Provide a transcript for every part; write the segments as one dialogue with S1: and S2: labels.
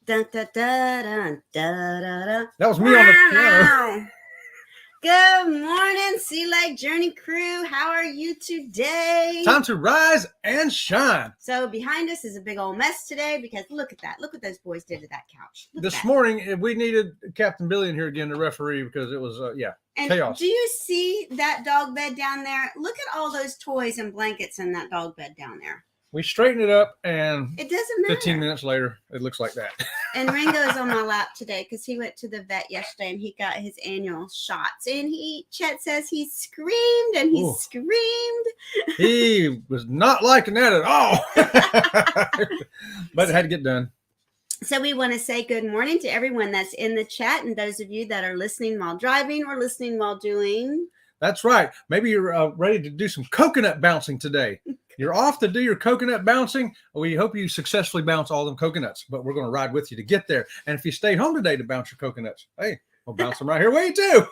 S1: Dun, dun, dun, dun, dun, dun, dun.
S2: That was me on the piano.
S1: Good morning, Sea Lake Journey crew. How are you today?
S2: Time to rise and shine.
S1: So behind us is a big old mess today because look at that. Look what those boys did to that couch. Look at
S2: This
S1: that.
S2: morning, we needed Captain Billy in here again to referee because it was,
S1: And
S2: chaos.
S1: do you see that dog bed down there? Look at all those toys and blankets in that dog bed down there.
S2: We straightened it up, and
S1: It doesn't matter.
S2: 15 minutes later, it looks like that.
S1: And Ringo is on my lap today because he went to the vet yesterday and he got his annual shots. And Chet says he screamed and he screamed.
S2: He was not liking that at all. But it had to get done.
S1: So we want to say good morning to everyone that's in the chat and those of you that are listening while driving or listening while doing.
S2: That's right. Maybe you're ready to do some coconut bouncing today. You're off to do your coconut bouncing. We hope you successfully bounce all them coconuts, but we're going to ride with you to get there. And if you stayed home today to bounce your coconuts, hey, we'll bounce them right here with you too.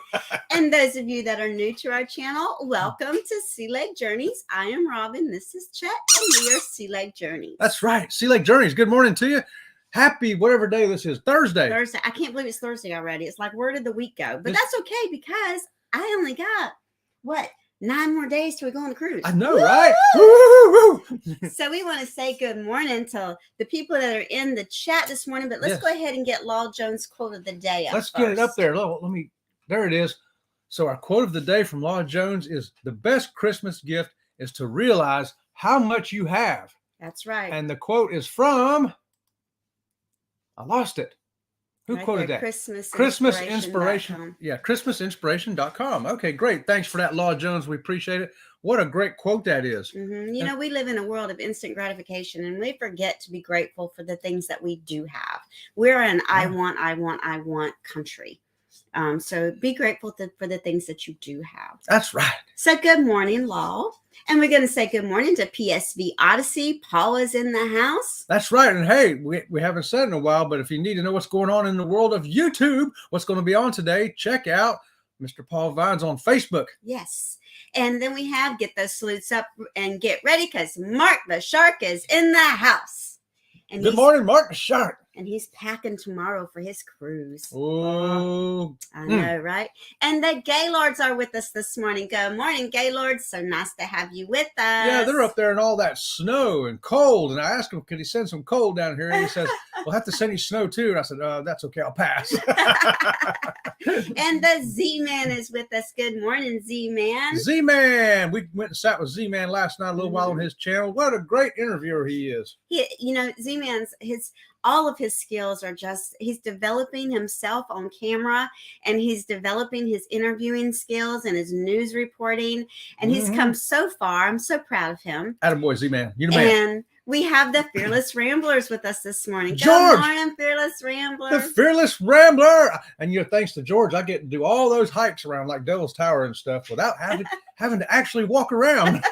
S1: And those of you that are new to our channel, welcome to Sea Lake Journeys. I am Robin. This is Chet, and we are Sea Lake Journeys.
S2: That's right. Sea Lake Journeys. Good morning to you. Happy whatever day this is. Thursday.
S1: I can't believe it's Thursday already. It's like, where did the week go? But that's okay because I only got, 9 more days till we go on a cruise.
S2: I know, right? Woo!
S1: So we want to say good morning to the people that are in the chat this morning, but let's go ahead and get Law Jones' quote of the day up
S2: Let's
S1: first.
S2: get it up there. There it is. So our quote of the day from Law Jones is, the best Christmas gift is to realize how much you have.
S1: That's right.
S2: And the quote is from, I lost it. Who quoted that?
S1: Christmas
S2: Inspiration. Yeah, ChristmasInspiration.com. Okay, great. Thanks for that, Law Jones. We appreciate it. What a great quote that is.
S1: Mm-hmm. You know, we live in a world of instant gratification, and we forget to be grateful for the things that we do have. We're an I want country. So be grateful for the things that you do have.
S2: That's right.
S1: So good morning, Law. And we're going to say good morning to PSV Odyssey. Paula's in the house.
S2: That's right. And hey, we haven't said in a while, but if you need to know what's going on in the world of YouTube, what's going to be on today, check out Mr. Paul Vines on Facebook.
S1: Yes. And then we have, get those salutes up and get ready because Mark the Shark is in the house. And
S2: good morning, Mark the Shark.
S1: And he's packing tomorrow for his cruise.
S2: Oh,
S1: I know, right? And the Gaylords are with us this morning. Good morning, Gaylords. So nice to have you with us.
S2: Yeah, they're up there in all that snow and cold. And I asked him, could he send some cold down here? And he says, we'll have to send you snow too. And I said, that's okay. I'll pass.
S1: And the Z-Man is with us. Good morning, Z-Man.
S2: Z-Man. We went and sat with Z-Man last night a little while on his channel. What a great interviewer he is.
S1: Z-Man's all of his skills are he's developing himself on camera, and he's developing his interviewing skills and his news reporting. And he's come so far. I'm so proud of him.
S2: Attaboy, Z-Man. You the man.
S1: And we have the Fearless Ramblers with us this morning.
S2: George!
S1: Good morning, Fearless Rambler.
S2: The Fearless Rambler. And thanks to George, I get to do all those hikes around like Devil's Tower and stuff without having to actually walk around.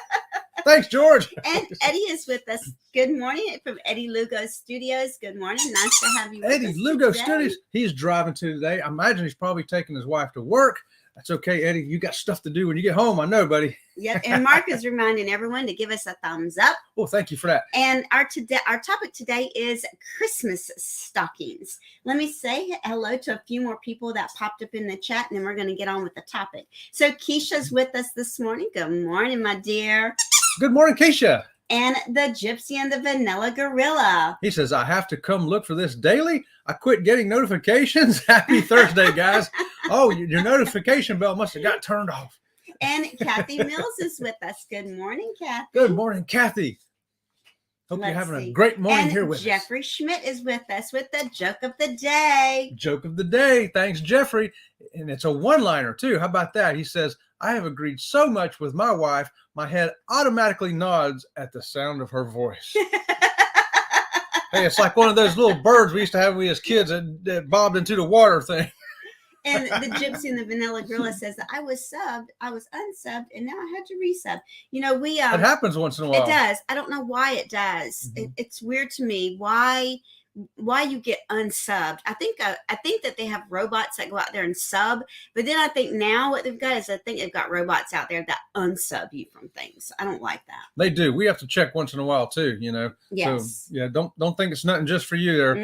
S2: Thanks, George.
S1: And Eddie is with us. Good morning from Eddie Lugo Studios. Good morning. Nice to have you with us.
S2: Eddie Lugo Studios. He's driving to today. I imagine he's probably taking his wife to work. That's okay, Eddie. You got stuff to do when you get home. I know, buddy.
S1: Yep. And Mark is reminding everyone to give us a thumbs up.
S2: Well, thank you for that.
S1: And our topic today is Christmas stockings. Let me say hello to a few more people that popped up in the chat, and then we're going to get on with the topic. So Keisha's with us this morning. Good morning, my dear.
S2: Good morning, Keisha.
S1: And the Gypsy and the Vanilla Gorilla.
S2: He says, I have to come look for this daily. I quit getting notifications. Happy Thursday, guys. Oh, your notification bell must have got turned off.
S1: And Kathy Mills is with us. Good morning, Kathy.
S2: Good morning, Kathy. Hope you're having a great morning here with us.
S1: Jeffrey Schmidt is with us with the joke of the day.
S2: Joke of the day. Thanks, Jeffrey. And it's a one-liner, too. How about that? He says, I have agreed so much with my wife, my head automatically nods at the sound of her voice. Hey, it's like one of those little birds we used to have when we as kids that bobbed into the water thing.
S1: And the Gypsy and the Vanilla Gorilla says that I was unsubbed, and now I had to resub. It
S2: happens once in a while.
S1: It does. I don't know why it does. It's weird to me why why you get unsubbed. I think that they have robots that go out there and sub, but then I think now what they've got is I think they've got robots out there that unsub you from things. I don't like that.
S2: They do. We have to check once in a while too, you know.
S1: Yes.
S2: So yeah, don't think it's nothing just for you there,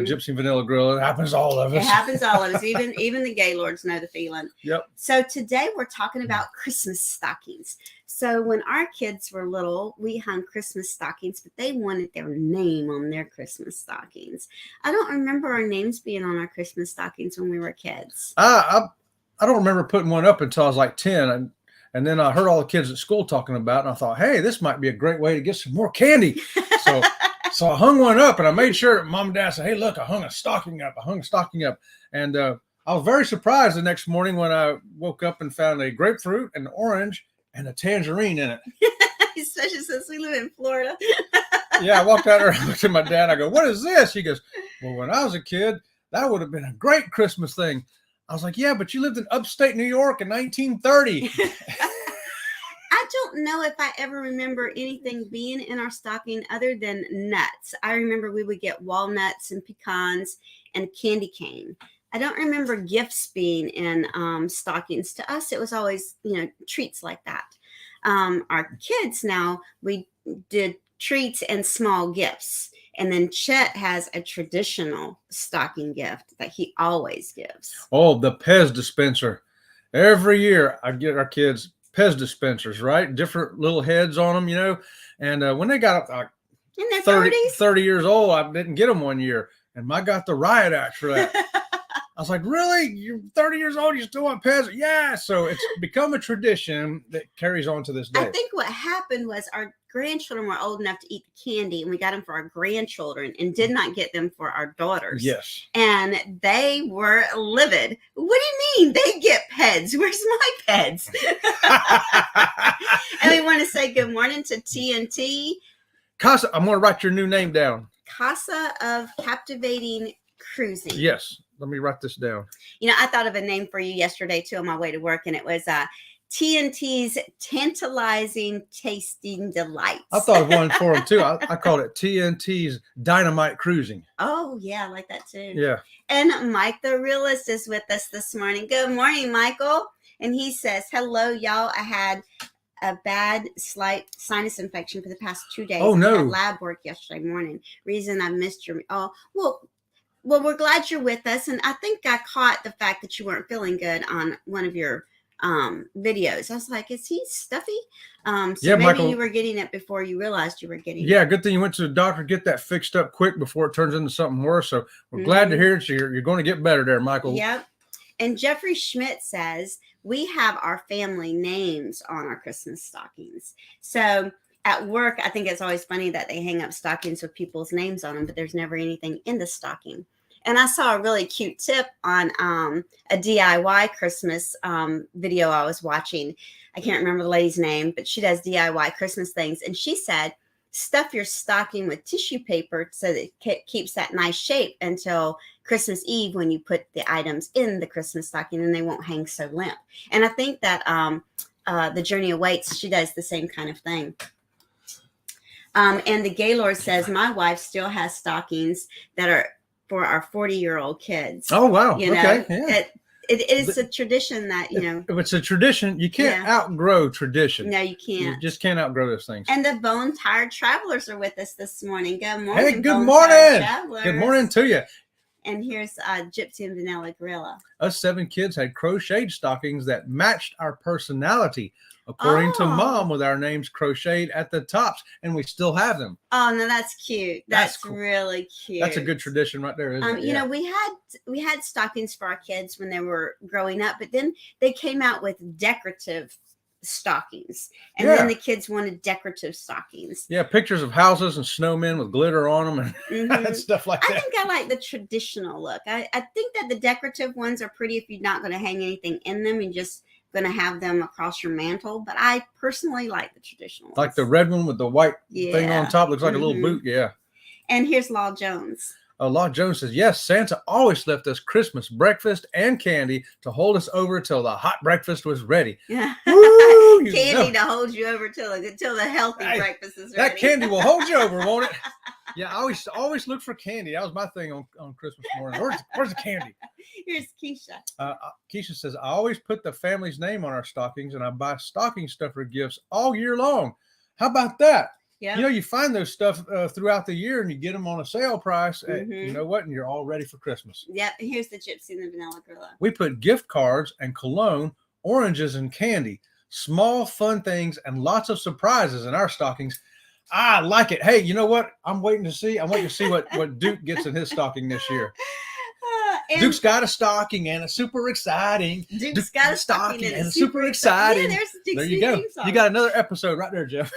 S2: Gypsy and Vanilla Grill. It happens to all of us.
S1: It happens to all of us. Even the Gaylords know the feeling.
S2: Yep.
S1: So today we're talking about Christmas stockings. So when our kids were little, we hung Christmas stockings, but they wanted their name on their Christmas stockings. I don't remember our names being on our Christmas stockings when we were kids.
S2: I don't remember putting one up until I was like 10. And then I heard all the kids at school talking about it, and I thought, hey, this might be a great way to get some more candy. So I hung one up, and I made sure Mom and Dad said, hey, look, I hung a stocking up. And I was very surprised the next morning when I woke up and found a grapefruit, an orange, and a tangerine in it.
S1: Especially since we live in Florida.
S2: Yeah, I walked out there and looked at my dad. I go, what is this? He goes, well, when I was a kid, that would have been a great Christmas thing. I was like, yeah, but you lived in upstate New York in 1930.
S1: I don't know if I ever remember anything being in our stocking other than nuts. I remember we would get walnuts and pecans and candy cane. I don't remember gifts being in stockings. To us, it was always, treats like that. Our kids now, we did treats and small gifts. And then Chet has a traditional stocking gift that he always gives.
S2: Oh, the Pez dispenser. Every year I get our kids Pez dispensers, right? Different little heads on them, And when they got up like
S1: in their
S2: 30 years old, I didn't get them one year. And I got the riot act for that. I was like, really? You're 30 years old, you still want Pez? Yeah. So it's become a tradition that carries on to this day.
S1: I think what happened was our grandchildren were old enough to eat the candy, and we got them for our grandchildren and did not get them for our daughters.
S2: Yes.
S1: And they were livid. What do you mean they get Peds? Where's my Peds? And we want to say good morning to TNT.
S2: Casa, I'm going to write your new name down.
S1: Casa of Captivating Cruising.
S2: Yes. Let me write this down.
S1: I thought of a name for you yesterday too on my way to work, and it was TNT's Tantalizing Tasting Delights.
S2: I thought of one for them too. I called it TNT's Dynamite Cruising.
S1: Oh, yeah, I like that too.
S2: Yeah.
S1: And Mike the Realist is with us this morning. Good morning, Michael. And he says, hello, y'all. I had a bad slight sinus infection for the past 2 days.
S2: Oh, no.
S1: I had lab work yesterday morning. Reason I missed your... Oh, well, we're glad you're with us. And I think I caught the fact that you weren't feeling good on one of your videos. I was like, is he stuffy? So
S2: yeah,
S1: maybe
S2: Michael,
S1: you were getting it before you realized you were getting it.
S2: Yeah, good thing you went to the doctor, get that fixed up quick before it turns into something worse. So we're glad to hear it. So you're going to get better there, Michael.
S1: Yep. And Jeffrey Schmidt says, we have our family names on our Christmas stockings. So at work, I think it's always funny that they hang up stockings with people's names on them, but there's never anything in the stocking. And I saw a really cute tip on a DIY Christmas video I was watching. I can't remember the lady's name, but she does DIY Christmas things. And she said, stuff your stocking with tissue paper so that it keeps that nice shape until Christmas Eve when you put the items in the Christmas stocking, and they won't hang so limp. And I think that the Journey Awaits, she does the same kind of thing. And the Gaylord says, my wife still has stockings that are for our 40-year-old kids.
S2: Oh, wow. Okay. Yeah.
S1: It is a tradition that,
S2: If it's a tradition, you can't outgrow tradition.
S1: No, you can't.
S2: You just can't outgrow those things.
S1: And the Bone Tired Travelers are with us this morning. Good morning,
S2: Hey, good
S1: Bone
S2: morning.
S1: Tired Travelers.
S2: Good morning to you.
S1: And here's Gypsy and Vanilla Gorilla.
S2: Us 7 kids had crocheted stockings that matched our personality, according to Mom, with our names crocheted at the tops, and we still have them.
S1: Oh, no, that's cute. That's
S2: cool.
S1: Really cute.
S2: That's a good tradition right there, isn't it?
S1: We had stockings for our kids when they were growing up, but then they came out with decorative stockings, and then the kids wanted decorative stockings.
S2: Yeah, pictures of houses and snowmen with glitter on them and stuff like that.
S1: I think I like the traditional look. I think that the decorative ones are pretty if you're not going to hang anything in them and just going to have them across your mantle. But I personally like the traditional ones.
S2: Like the red one with the white thing on top. Looks like a little boot. Yeah.
S1: And here's Law Jones.
S2: Law Jones says, yes, Santa always left us Christmas breakfast and candy to hold us over till the hot breakfast was ready. Woo,
S1: candy to hold you over till the healthy breakfast is ready.
S2: That candy will hold you over, won't it? Yeah, I always look for candy. That was my thing on Christmas morning. Where's the candy?
S1: Here's Keisha.
S2: Keisha says, I always put the family's name on our stockings, and I buy stocking stuffer gifts all year long. How about that?
S1: Yeah.
S2: You know, you find those stuff throughout the year, and you get them on a sale price. You know what? And you're all ready for Christmas.
S1: Yep. Here's the Gypsy and the Vanilla Gorilla.
S2: We put gift cards and cologne, oranges and candy, small fun things, and lots of surprises in our stockings. I like it. Hey, you know what? I'm waiting to see what Duke gets in his stocking this year. Duke's got a stocking and it's super exciting.
S1: Duke's got a stocking and it's super
S2: exciting.
S1: Yeah, there's
S2: there you go. You got another episode right there, Jeff.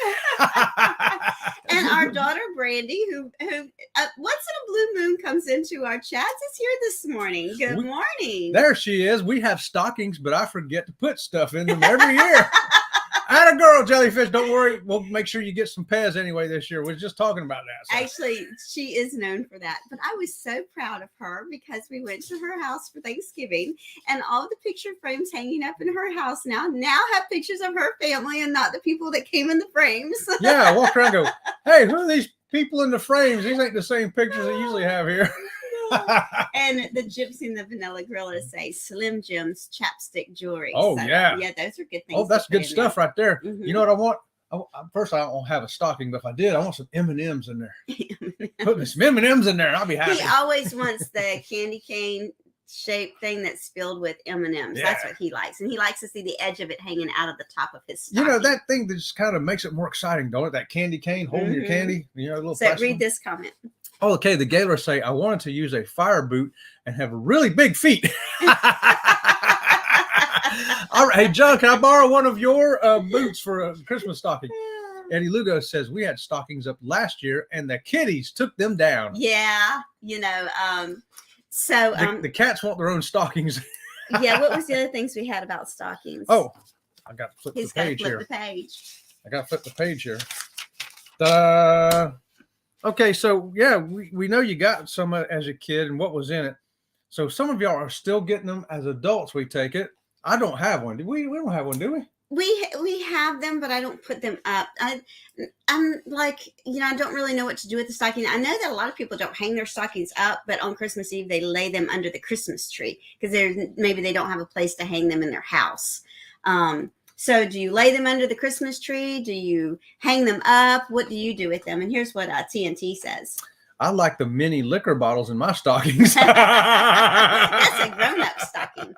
S1: And our daughter Brandy, who once in a blue moon comes into our chats, is here this morning. Good morning.
S2: There she is. We have stockings, but I forget to put stuff in them every year. Atta girl, Jellyfish. Don't worry. We'll make sure you get some Pez anyway this year. We're just talking about that.
S1: So. Actually, she is known for that. But I was so proud of her because we went to her house for Thanksgiving, and all the picture frames hanging up in her house now have pictures of her family and not the people that came in the frames.
S2: Yeah, I walk around and go, hey, who are these people in the frames? These ain't the same pictures they usually have here.
S1: And the Gypsy and the Vanilla Gorilla say Slim Jim's chapstick jewelry.
S2: Oh, so, yeah,
S1: those are good things.
S2: Oh, that's good stuff right there.
S1: Mm-hmm.
S2: You know what I want? First, I don't have a stocking, but if I did, I want some M&Ms in there. Put some M&Ms in there, and I'll be happy.
S1: He always wants the candy cane shaped thing that's filled with M&Ms. Yeah. That's what he likes, and he likes to see the edge of it hanging out of the top of his stocking.
S2: You know, that thing that just kind of makes it more exciting, don't it? That candy cane holding your candy. You know, a little.
S1: So read this comment.
S2: Oh, okay. The Gaylors say, I wanted to use a fire boot and have really big feet. All right. Hey, John, can I borrow one of your boots for a Christmas stocking? Eddie Lugo says, we had stockings up last year and the kitties took them down.
S1: Yeah. You know,
S2: the cats want their own stockings.
S1: Yeah. What was the other things we had about stockings?
S2: Oh, I got to flip the page here. I got to flip the page here. Okay, so yeah, we know you got some as a kid and what was in it. So some of y'all are still getting them as adults. We take it. I don't have one. We don't have one, do we?
S1: We have them, but I don't put them up. I'm like, you know, I don't really know what to do with the stocking. I know that a lot of people don't hang their stockings up, but on Christmas Eve they lay them under the Christmas tree because maybe they don't have a place to hang them in their house. So do you lay them under the Christmas tree? Do you hang them up? What do you do with them? And here's what TNT says.
S2: I like the mini liquor bottles in my stockings.
S1: That's a grown-up stocking.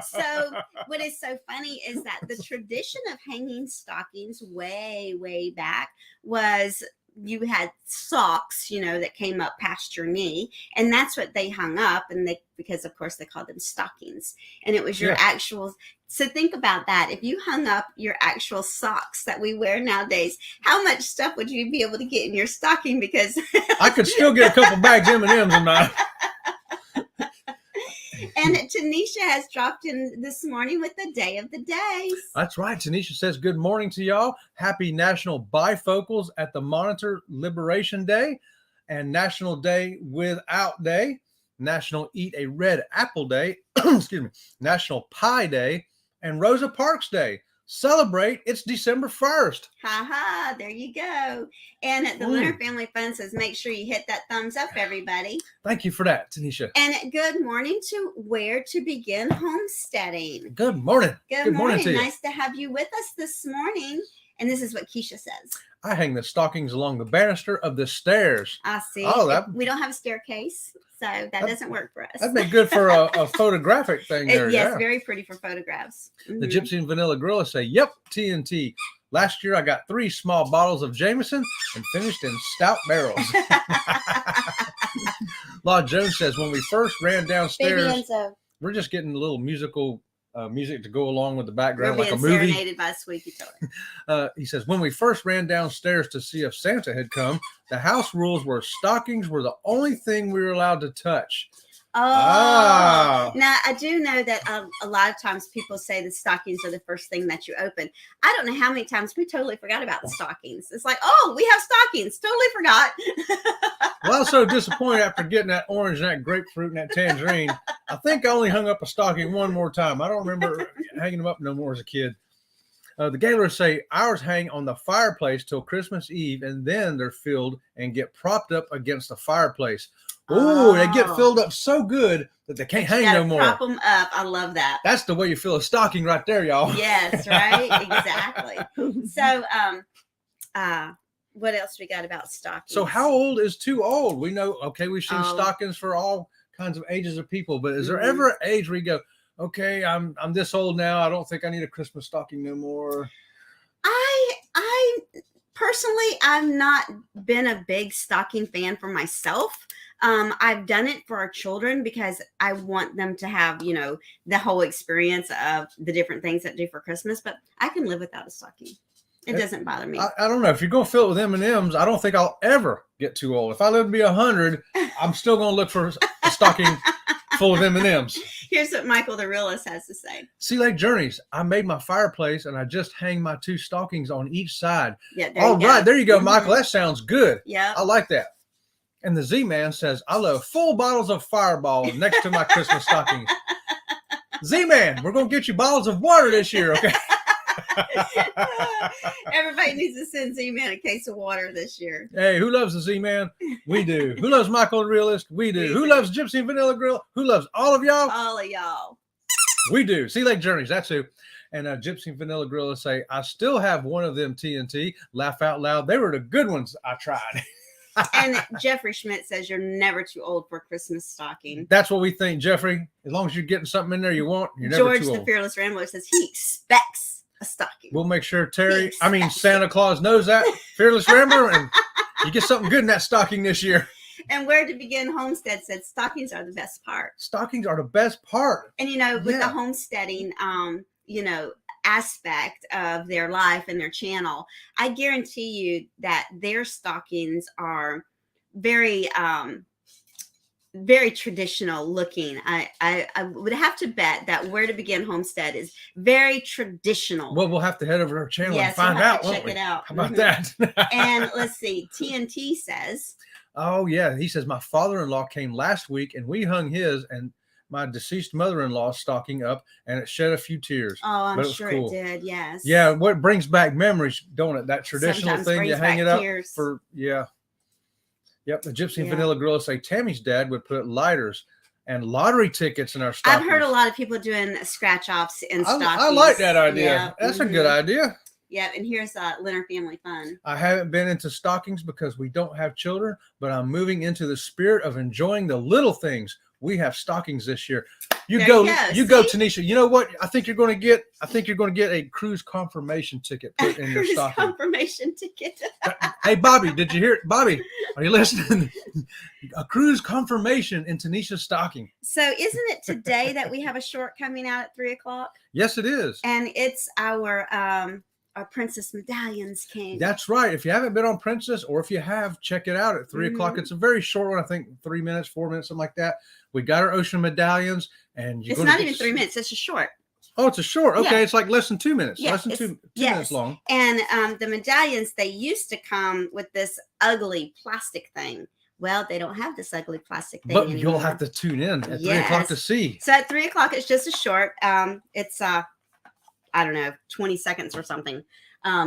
S1: So what is so funny is that the tradition of hanging stockings way, way back was you had socks, you know, that came up past your knee, and that's what they hung up, and because of course they called them stockings, and it was your actual. So think about that. If you hung up your actual socks that we wear nowadays, how much stuff would you be able to get in your stocking? Because
S2: I could still get a couple bags of M&Ms in mine.
S1: And Tanisha has dropped in this morning with the day of the days.
S2: That's right. Tanisha says, good morning to y'all. Happy National Bifocals at the Monitor Liberation Day and National Day Without Day, National Eat a Red Apple Day, excuse me, National Pie Day, and Rosa Parks Day. Celebrate. It's December 1st.
S1: Ha, there you go. And the Leonard Family Fun says, make sure you hit that thumbs up, everybody.
S2: Thank you for that, Tanisha.
S1: And good morning to Where to Begin Homesteading.
S2: Good morning.
S1: Good morning to you. Nice to have you with us this morning. And this is what Keisha says.
S2: I hang the stockings along the banister of the stairs.
S1: I see.
S2: Oh,
S1: we don't have a staircase, so that doesn't work for us.
S2: That'd be good for a photographic thing there.
S1: Yes, very pretty for photographs. Mm-hmm.
S2: The Gypsy and Vanilla Gorilla say, yep, TNT. Last year I got 3 small bottles of Jameson and finished in stout barrels. Law Jones says, when we first ran downstairs, we're just getting a little musical music to go along with the background, like a movie.
S1: Serenaded by Squeaky Toy.
S2: He says, when we first ran downstairs to see if Santa had come, the house rules were stockings were the only thing we were allowed to touch.
S1: Oh, now I do know that a lot of times people say the stockings are the first thing that you open. I don't know how many times we totally forgot about the stockings. It's like, oh, we have stockings. Totally forgot.
S2: Well, I was so disappointed after getting that orange and that grapefruit and that tangerine. I think I only hung up a stocking one more time. I don't remember hanging them up no more as a kid. The Gaylors say ours hang on the fireplace till Christmas Eve, and then they're filled and get propped up against the fireplace. Oh, they get filled up so good that they can't hang no more.
S1: Prop them up. I love that.
S2: That's the way you fill a stocking right there, y'all.
S1: Yes, right? Exactly. So, what else we got about stockings?
S2: So how old is too old? We know, okay, we've seen stockings for all kinds of ages of people, but is there ever an age where you go, okay, I'm this old now, I don't think I need a Christmas stocking no more?
S1: I personally, I've not been a big stocking fan for myself. I've done it for our children because I want them to have, you know, the whole experience of the different things that do for Christmas, but I can live without a stocking. It doesn't bother me.
S2: I don't know. If you're going to fill it with M&Ms, I don't think I'll ever get too old. If I live to be 100, I'm still going to look for a stocking full of M&Ms.
S1: Here's what Michael the realist has to say.
S2: Sea Lake Journeys. I made my fireplace and I just hang my 2 stockings on each side.
S1: Yeah,
S2: All right, there you go, Michael. That sounds good.
S1: Yeah,
S2: I like that. And the Z-Man says, I love full bottles of Fireball next to my Christmas stockings. Z-Man, we're going to get you bottles of water this year, okay?
S1: Everybody needs to send Z-Man a case of water this year.
S2: Hey, who loves the Z-Man? We do. Who loves Michael the Realist? We do. Who loves Gypsy and Vanilla Grill? Who loves all of y'all?
S1: All of y'all.
S2: We do. Sea Lake Journeys, that's who. And Gypsy and Vanilla Grill say, I still have one of them TNT. Laugh out loud. They were the good ones I tried.
S1: And Jeffrey Schmidt says you're never too old for a Christmas stocking.
S2: That's what we think, Jeffrey. As long as you're getting something in there you want, you're never
S1: George
S2: too old.
S1: the Fearless Rambler says he expects a stocking.
S2: We'll make sure Santa Claus knows that, Fearless Rambler, and you get something good in that stocking this year.
S1: And Where to Begin Homestead said stockings are the best part.
S2: Stockings are the best part.
S1: And, you know, with the homesteading, you know, aspect of their life and their channel, I guarantee you that their stockings are very very traditional looking. I would have to bet that Where to Begin Homestead is very traditional.
S2: Well, we'll have to head over to our channel and find out.
S1: Check it out.
S2: How about that?
S1: And let's see. TNT says,
S2: oh yeah, he says my father-in-law came last week and we hung his and my deceased mother-in-law stocking up, and it shed a few tears.
S1: Oh, I'm sure it did. Yes.
S2: Yeah, what brings back memories, don't it? That traditional
S1: Sometimes
S2: thing you hang it up
S1: tears.
S2: for. Yeah. Yep. The Gypsy and Vanilla Girl say Tammy's dad would put lighters and lottery tickets in our stockings.
S1: I've heard a lot of people doing scratch offs in stockings.
S2: I like that idea. That's a good idea.
S1: Yeah, and here's Leonard Family Fun.
S2: I haven't been into stockings because we don't have children, but I'm moving into the spirit of enjoying the little things. We have stockings this year. You go, Tanisha. You know what? I think you're going to get a cruise confirmation ticket put in your stocking.
S1: Confirmation ticket.
S2: Hey, Bobby, did you hear it? Bobby, are you listening? A cruise confirmation in Tanisha's stocking.
S1: So, isn't it today that we have a short coming out at 3:00?
S2: Yes, it is.
S1: And it's our Princess Medallions King.
S2: That's right. If you haven't been on Princess, or if you have, check it out at 3:00. It's a very short one. I think 3 minutes, 4 minutes, something like that. We got our ocean medallions, and
S1: it's not even 3 minutes. It's a short.
S2: Oh, it's a short. Okay, yeah. It's like less than 2 minutes.
S1: Yeah,
S2: less than two minutes long.
S1: And the medallions, they used to come with this ugly plastic thing. Well, they don't have this ugly plastic thing anymore.
S2: You'll have to tune in at 3:00 to see.
S1: So at 3:00, it's just a short. It's I don't know, 20 seconds or something.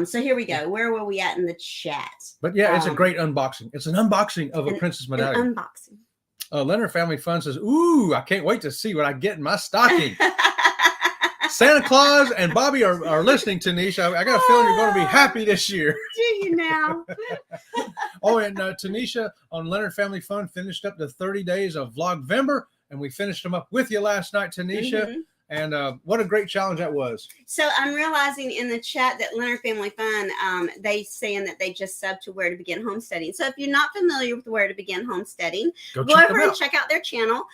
S1: So here we go. Where were we at in the chat?
S2: But yeah, it's a great unboxing. It's an unboxing of a Princess Medallion.
S1: An unboxing.
S2: Leonard Family Fun says, ooh, I can't wait to see what I get in my stocking. Santa Claus and Bobby are listening, Tanisha. I got a feeling you're going to be happy this year.
S1: Do you now?
S2: Oh, and Tanisha on Leonard Family Fun finished up the 30 days of Vlogvember, and we finished them up with you last night, Tanisha. Mm-hmm. And what a great challenge that was. So
S1: I'm realizing in the chat that Leonard Family Fun, they saying that they just subbed to Where to Begin Homesteading. So if you're not familiar with Where to Begin Homesteading, go over and check out their channel.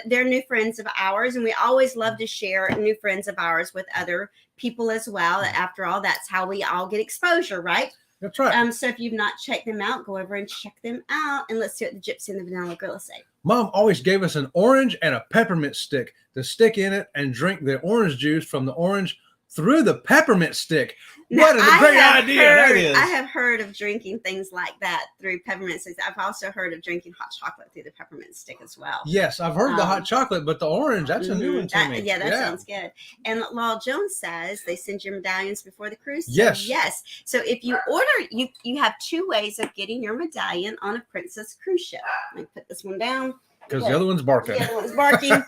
S1: They're new friends of ours, and we always love to share new friends of ours with other people as well. After all, that's how we all get exposure, right?
S2: That's right.
S1: So if you've not checked them out, go over and check them out. And let's see what the Gypsy and the Vanilla Gorilla say.
S2: Mom always gave us an orange and a peppermint stick to stick in it and drink the orange juice from the orange through the peppermint stick. What a great idea that is.
S1: I have heard of drinking things like that through peppermint sticks. I've also heard of drinking hot chocolate through the peppermint stick as well.
S2: Yes, I've heard the hot chocolate, but the orange, that's a new one to me.
S1: Yeah, that sounds good. And Law Jones says they send you medallions before the cruise. So
S2: yes.
S1: Yes. So if you order, you have 2 ways of getting your medallion on a Princess cruise ship. Let me put this one down.
S2: Because the other one's barking.
S1: The other one's barking.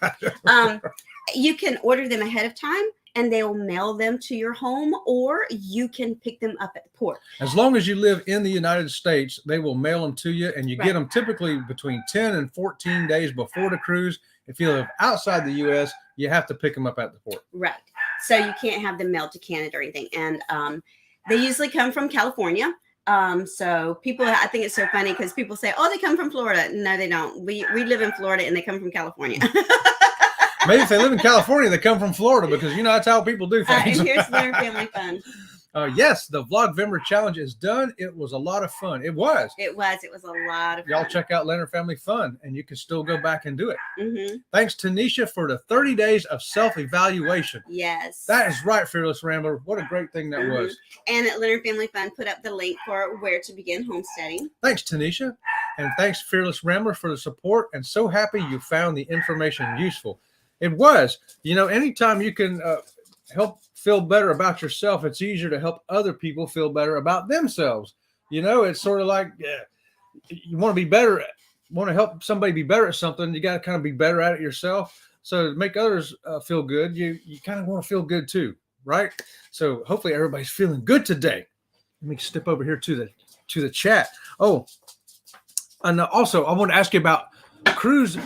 S1: You can order them ahead of time, and they will mail them to your home, or you can pick them up at the port.
S2: As long as you live in the United States, they will mail them to you, and you get them typically between 10 and 14 days before the cruise. If you live outside the U.S., you have to pick them up at the port.
S1: Right. So you can't have them mailed to Canada or anything. And they usually come from California. So people, I think it's so funny because people say, oh, they come from Florida. No, they don't. We live in Florida and they come from California.
S2: Maybe if they live in California, they come from Florida, because that's how people do things.
S1: And here's Leonard Family Fun.
S2: Yes, the Vlogvember challenge is done. It was a lot of fun. It was a lot of fun. Y'all check out Leonard Family Fun, and you can still go back and do it.
S1: Mm-hmm.
S2: Thanks to Nisha for the 30 days of self-evaluation.
S1: Yes.
S2: That is right, Fearless Rambler. What a great thing that was.
S1: And at Leonard Family Fun put up the link for where to begin homesteading.
S2: Thanks, Tanisha. And thanks, Fearless Rambler, for the support. And so happy you found the information useful. It was. Anytime you can help feel better about yourself, it's easier to help other people feel better about themselves. It's sort of like you want to be better, want to help somebody be better at something. You got to kind of be better at it yourself. So to make others feel good, you kind of want to feel good too, right? So hopefully everybody's feeling good today. Let me step over here to the chat. Oh, and also I want to ask you about cruise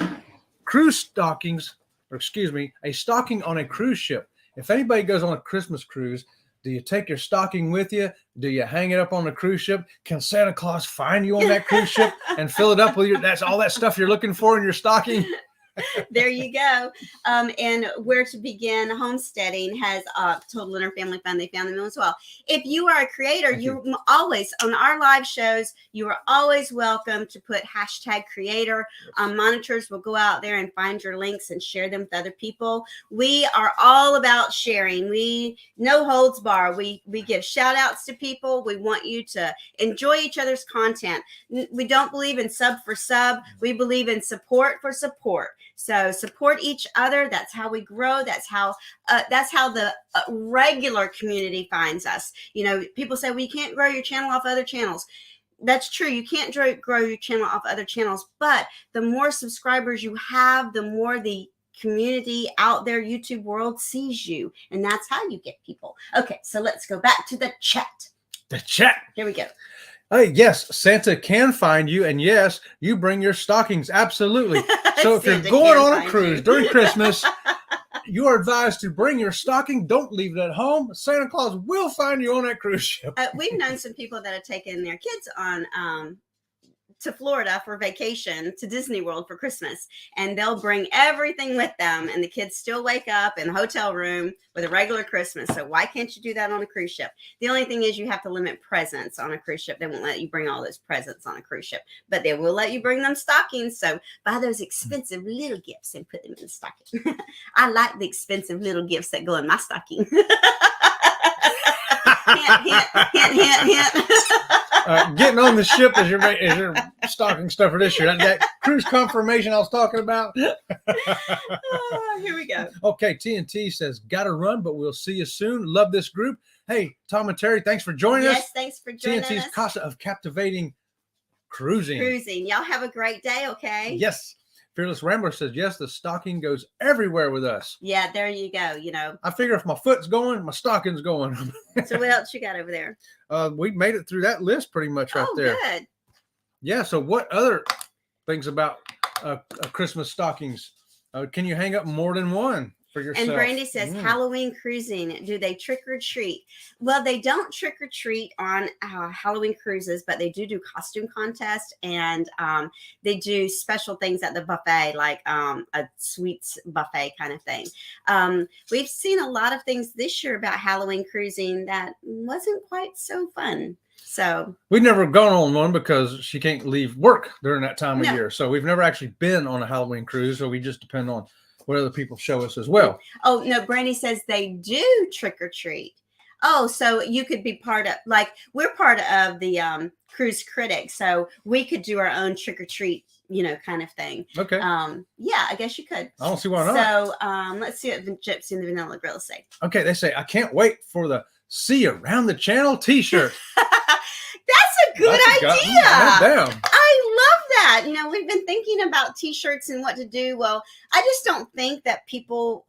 S2: stockings. Or excuse me, a stocking on a cruise ship. If anybody goes on a Christmas cruise, do you take your stocking with you? Do you hang it up on the cruise ship? Can Santa Claus find you on that cruise ship and fill it up with that's all that stuff you're looking for in your stocking?
S1: There you go. And where to begin homesteading has told Leonard Family Fun. They found them as well. If you are a creator, you're always on our live shows. You are always welcome to put #creator. Monitors will go out there and find your links and share them with other people. We are all about sharing. We no holds bar. We give shout outs to people. We want you to enjoy each other's content. We don't believe in sub for sub. We believe in support for support. So support each other. That's how we grow. That's how the regular community finds us. People say, well, you can't grow your channel off other channels. That's true. You can't grow your channel off other channels, but the more subscribers you have, the more the community out there, YouTube world sees you. And that's how you get people. Okay, so let's go back to the chat.
S2: The chat.
S1: Here we go.
S2: Hey, yes, Santa can find you, and yes, you bring your stockings. Absolutely. So if you're going on a cruise during Christmas, you are advised to bring your stocking. Don't leave it at home. Santa Claus will find you on that cruise ship.
S1: We've known some people that have taken their kids on to Florida for vacation, to Disney World for Christmas, and they'll bring everything with them, and the kids still wake up in the hotel room with a regular Christmas. So why can't you do that on a cruise ship? The only thing is you have to limit presents on a cruise ship. They won't let you bring all those presents on a cruise ship, but they will let you bring them stockings. So buy those expensive little gifts and put them in the stocking. I like the expensive little gifts that go in my stocking. Hint.
S2: Getting on the ship is your stocking stuffer this year. That cruise confirmation I was talking about.
S1: Here we go.
S2: Okay, TNT says, gotta run, but we'll see you soon. Love this group. Hey, Tom and Terry, thanks for joining us.
S1: Yes, thanks for joining
S2: TNT's
S1: us.
S2: Casa of Captivating Cruising.
S1: Y'all have a great day, okay?
S2: Yes. Fearless Rambler says, yes, the stocking goes everywhere with us.
S1: Yeah, there you go.
S2: I figure if my foot's going, my stocking's going.
S1: So what else you got over there?
S2: We made it through that list pretty much right there.
S1: Oh, good.
S2: Yeah, so what other things about Christmas stockings? Can you hang up more than one for yourself?
S1: And Brandy says, Halloween cruising, do they trick or treat? Well, they don't trick or treat on Halloween cruises, but they do costume contests, and they do special things at the buffet, like a sweets buffet kind of thing. We've seen a lot of things this year about Halloween cruising that wasn't quite so fun. So
S2: we've never gone on one because she can't leave work during that time of year. So we've never actually been on a Halloween cruise. So we just depend on what other people show us as well.
S1: Oh, no, Brandy says they do trick or treat. Oh, so you could be part of, like, we're part of the Cruise Critics, so we could do our own trick or treat, kind of thing.
S2: Okay.
S1: Yeah, I guess you could.
S2: I don't see why not.
S1: So let's see what the Gypsy and the Vanilla Grill say.
S2: Okay, they say, I can't wait for the See Around the Channel t-shirt.
S1: That's a good idea.
S2: Damn.
S1: I love that. We've been thinking about t-shirts and what to do. Well, I just don't think that people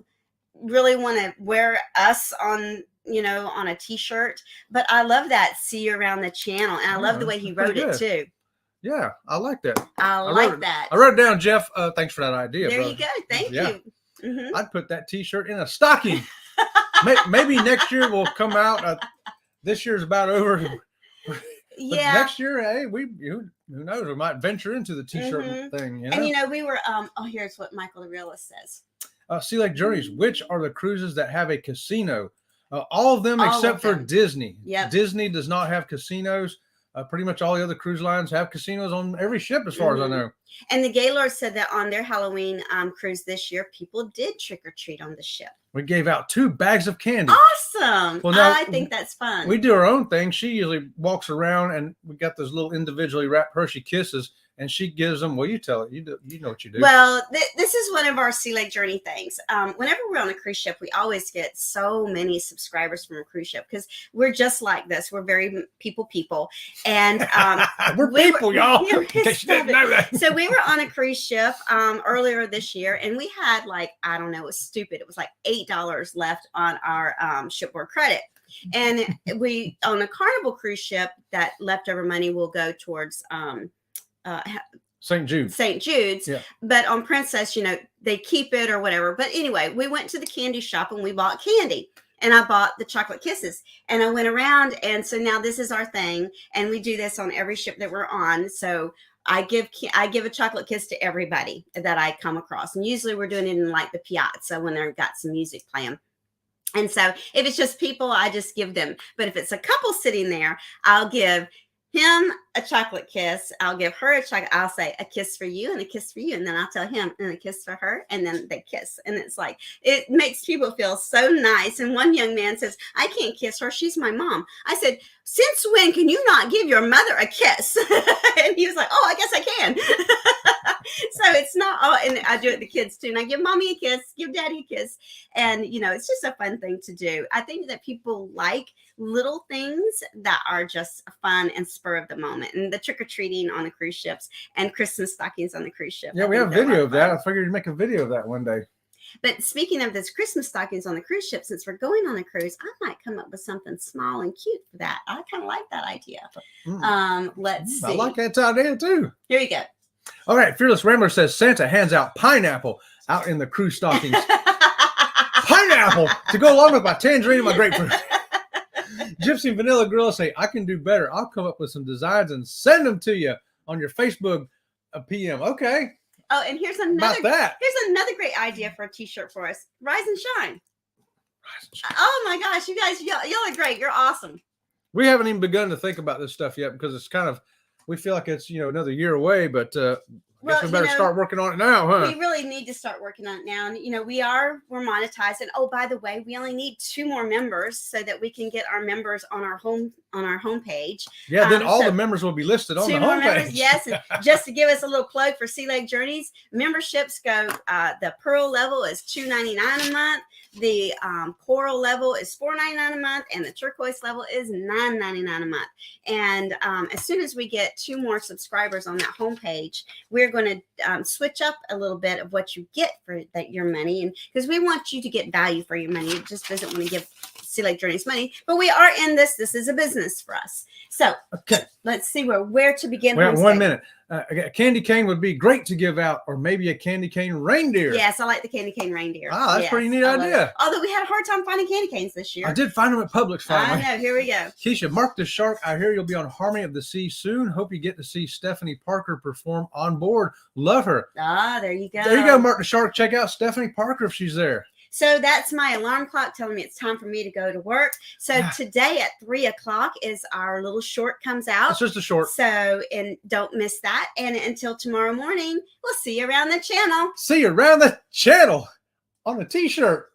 S1: really want to wear us on a t-shirt, but I love that See You Around the Channel, and I love the way he wrote it too.
S2: Yeah, I like that.
S1: I like that.
S2: I wrote it down, Jeff. Thanks for that idea.
S1: There
S2: brother.
S1: You go. Thank you. Mm-hmm.
S2: I'd put that t-shirt in a stocking. Maybe next year we'll come out. This year's about over.
S1: Yeah.
S2: But next year, hey, who knows? We might venture into the t-shirt thing.
S1: And we were. Here's what Michael the Realist says.
S2: Sea Lake Journeys. Which are the cruises that have a casino? All of them except for Disney.
S1: Yep.
S2: Disney does not have casinos. Pretty much all the other cruise lines have casinos on every ship, as far as I know.
S1: And the Gaylord said that on their Halloween cruise this year, people did trick or treat on the ship.
S2: We gave out 2 bags of candy.
S1: Awesome. Well, now, I think that's fun.
S2: We do our own thing. She usually walks around, and we got those little individually wrapped Hershey Kisses, and she gives them. Well, you tell it. You know what you do.
S1: Well, this is one of our Sea Lake Journey things. Whenever we're on a cruise ship, we always get so many subscribers from a cruise ship because we're just like this. We're very people, and
S2: we're people, y'all. In case you didn't know that.
S1: So we were on a cruise ship earlier this year, and we had I don't know, it was stupid. It was like $8 left on our shipboard credit. And we on a Carnival cruise ship, that leftover money will go towards
S2: St. Jude's.
S1: Yeah. But on Princess, they keep it or whatever. But anyway, we went to the candy shop and we bought candy. And I bought the chocolate kisses, and I went around. And so now this is our thing. And we do this on every ship that we're on. So I give a chocolate kiss to everybody that I come across. And usually we're doing it in the piazza when they've got some music playing. And so if it's just people, I just give them. But if it's a couple sitting there, I'll give him a chocolate kiss. I'll give her a chocolate. I'll say a kiss for you and a kiss for you. And then I'll tell him and a kiss for her. And then they kiss. And it's it makes people feel so nice. And one young man says, I can't kiss her. She's my mom. I said, since when can you not give your mother a kiss? And he was like, oh, I guess I can. So it's not, and I do it to the kids too. And I give mommy a kiss, give daddy a kiss. And, it's just a fun thing to do. I think that people like little things that are just fun and spur of the moment. And the trick-or-treating on the cruise ships and Christmas stockings on the cruise ship.
S2: Yeah, we have video of that. I figured you'd make a video of that one day.
S1: But speaking of this Christmas stockings on the cruise ship, since we're going on a cruise, I might come up with something small and cute for that. I kind of like that idea. Let's see.
S2: I like that idea too.
S1: Here you go.
S2: All right, Fearless Rambler says Santa hands out pineapple out in the cruise stockings. Pineapple to go along with my tangerine and my grapefruit. Gypsy and Vanilla Gorilla say, I can do better. I'll come up with some designs and send them to you on your Facebook PM. Okay.
S1: Oh, and here's another great idea for a t-shirt for us. Rise and shine. Oh my gosh, you guys, y'all are great. You're awesome.
S2: We haven't even begun to think about this stuff yet because it's kind of, we feel like it's, another year away, but I guess we better start working on it now, huh?
S1: We really need to start working on it now. And, we're monetized. And oh, by the way, we only need 2 more members so that we can get our members on our homepage.
S2: Yeah, then all the members will be listed on the homepage.
S1: Yes. And just to give us a little plug for Sea Lake Journeys, memberships go, the Pearl level is $2.99 a month. The Coral level is $4.99 a month, and the Turquoise level is $9.99 a month. And as soon as we get 2 more subscribers on that homepage, we're going to switch up a little bit of what you get for your money, and because we want you to get value for your money. It just doesn't want to give Sea Lake Journeys money, but we are in this. This is a business for us. So let's see where to begin.
S2: We have 1 minute. A candy cane would be great to give out, or maybe a candy cane reindeer.
S1: Yes, I like the candy cane reindeer.
S2: Ah, that's a pretty neat idea.
S1: Although we had a hard time finding candy canes this year.
S2: I did find them at Publix finally.
S1: I know. Here we go.
S2: Keisha, Mark the Shark, I hear you'll be on Harmony of the Sea soon. Hope you get to see Stephanie Parker perform on board. Love her.
S1: Ah, there you go.
S2: There you go, Mark the Shark. Check out Stephanie Parker if she's there.
S1: So that's my alarm clock telling me it's time for me to go to work. So today at 3:00 is our little short comes out.
S2: It's just a short.
S1: So, and don't miss that. And until tomorrow morning, we'll see you around the channel.
S2: See you around the channel. on a t-shirt.